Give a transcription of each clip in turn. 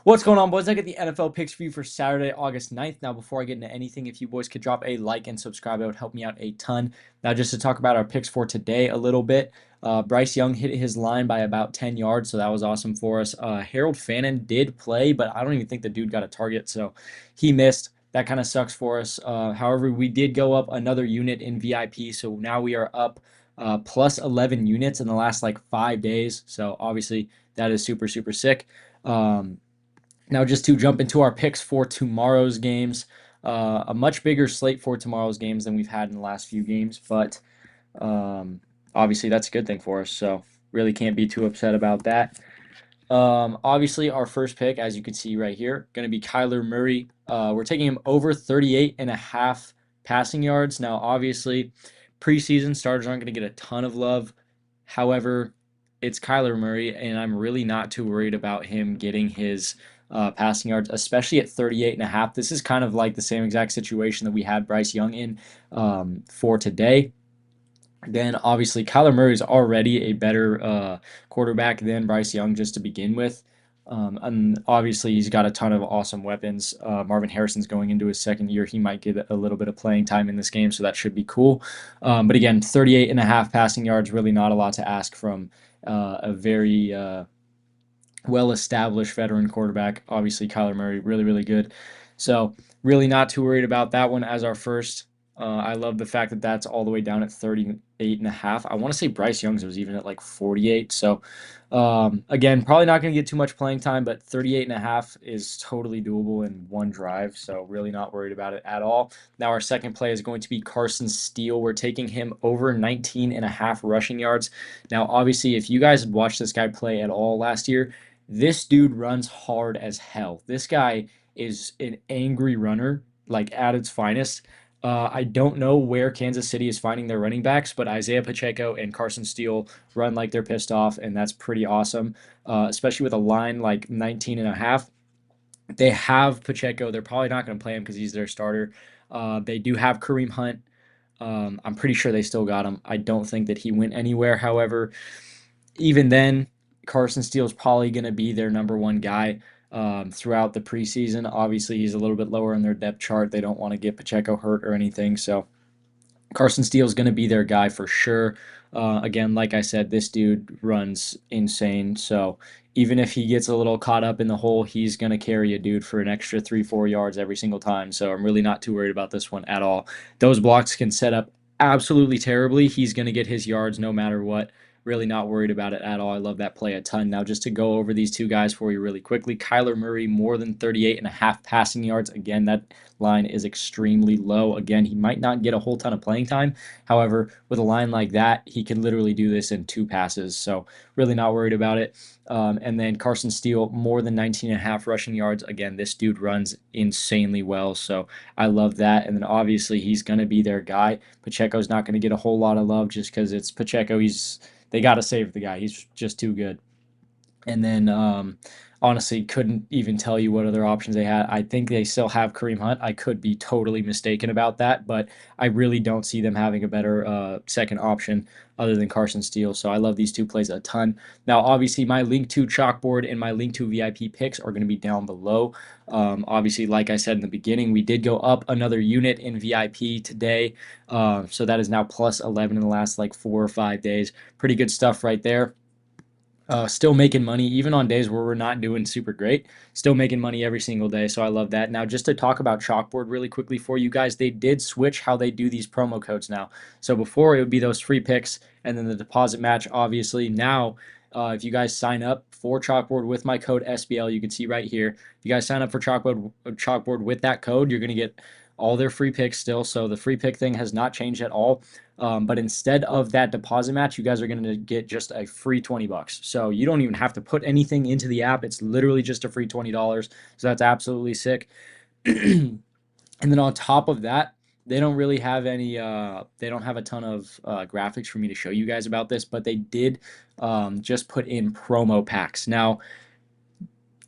What's going on, boys? I get the NFL picks for you for Saturday, August 9th. Now, before I get into anything, if you boys could drop a like and subscribe, that would help me out a ton. Now, just to talk about our picks for today a little bit, Bryce Young hit his line by about 10 yards, so that was awesome for us. Harold Fannin did play, but I don't even think the dude got a target, so he missed. That kind of sucks for us. However, we did go up another unit in VIP, so now we are up plus 11 units in the last like 5 days. So obviously, that is super, super sick. Now, just to jump into our picks for tomorrow's games, a much bigger slate for tomorrow's games than we've had in the last few games, but um, obviously that's a good thing for us. So really can't be too upset about that. Obviously, our first pick, as you can see right here, going to be Kyler Murray. We're taking him over 38 and a half passing yards. Now, obviously, preseason starters aren't going to get a ton of love. However, it's Kyler Murray, and I'm really not too worried about him getting his passing yards, especially at 38 and a half. This is kind of like the same exact situation that we had Bryce Young in for today. Then obviously Kyler Murray is already a better quarterback than Bryce Young just to begin with. And obviously he's got a ton of awesome weapons. Marvin Harrison's going into his second year. He might get a little bit of playing time in this game, so that should be cool. But again, 38 and a half passing yards, really not a lot to ask from a very well-established veteran quarterback. Obviously Kyler Murray, really, really good. So really not too worried about that one as our first. I love the fact that that's all the way down at 38 and a half. I want to say Bryce Young's was even at like 48. So, again, probably not going to get too much playing time, but 38 and a half is totally doable in one drive. So, really not worried about it at all. Now, our second play is going to be Carson Steele. We're taking him over 19 and a half rushing yards. Now, obviously, if you guys had watched this guy play at all last year, this dude runs hard as hell. This guy is an angry runner, like at its finest. I don't know where Kansas City is finding their running backs, but Isaiah Pacheco and Carson Steele run like they're pissed off, and that's pretty awesome, especially with a line like 19 and a half. They have Pacheco. They're probably not going to play him because he's their starter. They do have Kareem Hunt. I'm pretty sure they still got him. I don't think that he went anywhere. However, even then, Carson Steele is probably going to be their number one guy throughout the preseason. Obviously, he's a little bit lower on their depth chart. They don't want to get Pacheco hurt or anything. So Carson Steele is going to be their guy for sure. Again, like I said, this dude runs insane. So even if he gets a little caught up in the hole, he's going to carry a dude for an extra 3, 4 yards every single time. So I'm really not too worried about this one at all. Those blocks can set up absolutely terribly. He's going to get his yards no matter what. Really not worried about it at all. I love that play a ton. Now, just to go over these two guys for you really quickly, Kyler Murray, more than 38 and a half passing yards. Again, that line is extremely low. Again, he might not get a whole ton of playing time. However, with a line like that, he can literally do this in 2 passes. So really not worried about it. And then Carson Steele, more than 19 and a half rushing yards. Again, this dude runs insanely well. So I love that. And then obviously he's going to be their guy. Pacheco's not going to get a whole lot of love just because it's Pacheco. They got to save the guy. He's just too good. And then honestly, couldn't even tell you what other options they had. I think they still have Kareem Hunt. I could be totally mistaken about that, but I really don't see them having a better second option other than Carson Steele. So I love these two plays a ton. Now, obviously, my link to chalkboard and my link to VIP picks are going to be down below. Obviously, like I said in the beginning, we did go up another unit in VIP today. So that is now plus 11 in the last like 4 or 5 days. Pretty good stuff right there. Still making money even on days where we're not doing super great. Still making money every single day, so I love that. Now, just to talk about Chalkboard really quickly for you guys, they did switch how they do these promo codes now. So before it would be those free picks and then the deposit match, obviously. Now, if you guys sign up for Chalkboard with my code SBL, you can see right here. If you guys sign up for Chalkboard with that code, you're going to get all their free picks still. So the free pick thing has not changed at all. But instead of that deposit match, you guys are going to get just a free $20. So you don't even have to put anything into the app. It's literally just a free $20. So that's absolutely sick. And then on top of that, they don't really have any, they don't have a ton of graphics for me to show you guys about this, but they did just put in promo packs. Now,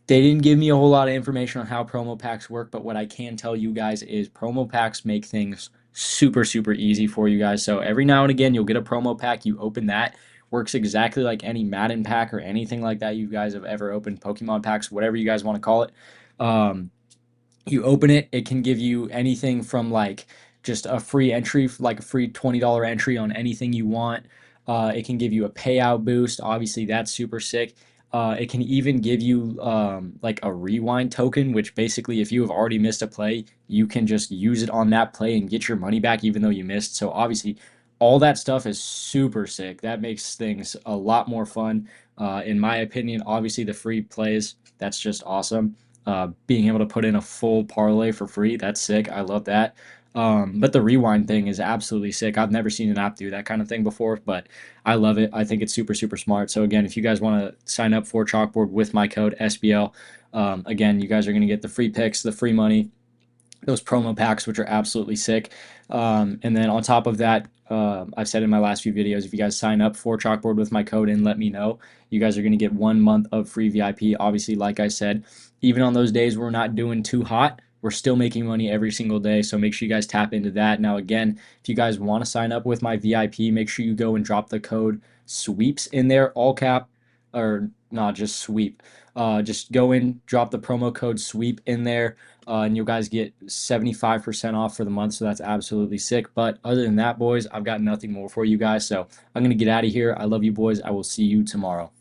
they didn't give me a whole lot of information on how promo packs work, but what I can tell you guys is promo packs make things super, super easy for you guys. So every now and again, you'll get a promo pack. You open that Works exactly like any Madden pack or anything like that you guys have ever opened, Pokemon packs, whatever you guys want to call it. Um, you open it, it can give you anything from like just a free entry, like a free $20 entry on anything you want. It can give you a payout boost. Obviously, that's super sick. It can even give you like a rewind token, which basically, if you have already missed a play, you can just use it on that play and get your money back, even though you missed. So, obviously, all that stuff is super sick. That makes things a lot more fun. In my opinion, obviously, the free plays, that's just awesome. Being able to put in a full parlay for free, that's sick. I love that. But the rewind thing is absolutely sick. I've never seen an app do that kind of thing before, but I love it. I think it's super, super smart. So, again, if you guys want to sign up for Chalkboard with my code SBL, again, you guys are going to get the free picks, the free money, those promo packs, which are absolutely sick. And then on top of that, I've said in my last few videos, if you guys sign up for Chalkboard with my code and let me know, you guys are going to get 1 month of free VIP. Obviously, like I said, even on those days we're not doing too hot, we're still making money every single day. So make sure you guys tap into that. Now, again, if you guys want to sign up with my VIP, make sure you go and drop the code SWEEPS in there, all cap, or not just sweep. Just go in, drop the promo code SWEEP in there, and you guys get 75% off for the month. So that's absolutely sick. But other than that, boys, I've got nothing more for you guys. So I'm going to get out of here. I love you, boys. I will see you tomorrow.